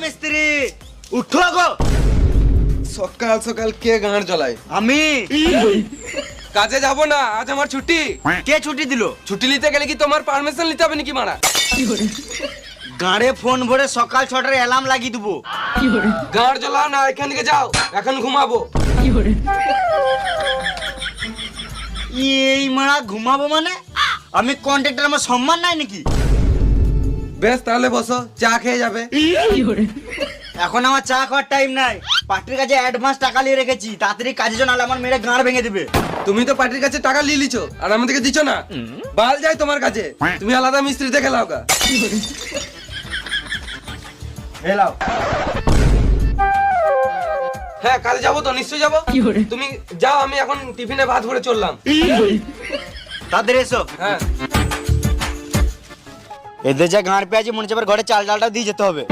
মিস্ত্রি উঠো গো। সকাল সকাল কে গাঁড় জ্বলায়? আমি। কাজে যাব না, আজ আমার ছুটি। কে ছুটি দিল? ছুটি নিতে গেলে কি তোমার পারমিশন নিতে হবে নাকি মারা? গাড়ে ফোন ভরে সকাল 6টার অ্যালার্ম লাগিয়ে দেবো। গাঁড় জ্বলাও না, এখান থেকে যাও, এখন ঘুমাবো। এই মারা ঘুমাবো মানে? আমি কন্ট্রাক্টর, আমার সম্মান নাই নাকি? বেশ তাহলে বসো, চা খেয়ে যাবে। এখন আমার চা খাওয়ার টাইম নাই। পার্টির কাছে অ্যাডভান্স টাকা নিয়ে রেখেছি, তাড়াতাড়ি কাজে জন্য, নাহলে আমার মেরে গাঁড় ভেঙে দেবে। তুমি তো পার্টির কাছে টাকা নিয়ে লিছো আর আমাদেরকে দিছো না। বাল যাই তোমার কাছে, তুমি আলাদা মিস্ত্রি দেখে লাও গা। এলাও। হ্যাঁ কাজে যাবো তো, নিশ্চয়ই যাবো। তুমি যাও, আমি এখন টিফিনে ভাত ভরে চললাম। তাদের এসো। হ্যাঁ এদের যা গাঁড় পেয়ে আছে, মনে হচ্ছে আবার ঘরে চাল ডালটা দিয়ে যেতে হবে।